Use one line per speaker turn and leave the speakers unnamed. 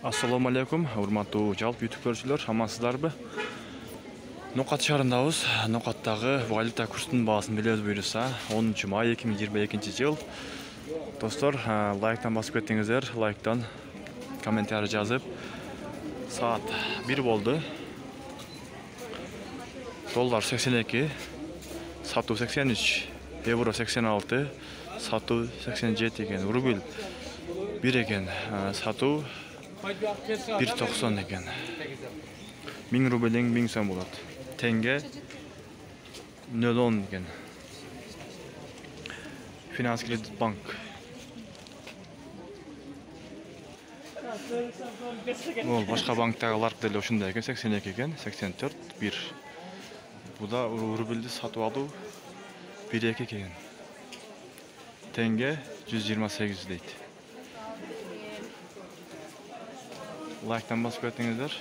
Assalamu alaikum, урматтуу жалпы YouTube көрүүчүлөр, амансыздарбы? Нокат шаарындабыз. Нокаттагы валюта курсунун баасын билебиз буюрса, 10 май 2022 жыл. Достор, лайктан басып кеттиңиздер, лайктан комментарий жазып. Саат 1 болду. Доллар 82, сатуу 83, евро 86, сатуу 87 экен. Рубль 1 экен, сатуу 1.90 экен. 1000 рубльден 1000 сом болот. Тенге 0.10 экен. Finans Kredit Bank. Ол башка банктагылар деле ошондой экен, 82 экен, 84, 1. Буда рубльди сатып алуу 1.2 экен. Тенге 128 дейт. Лайктан басып кеттиңиздер.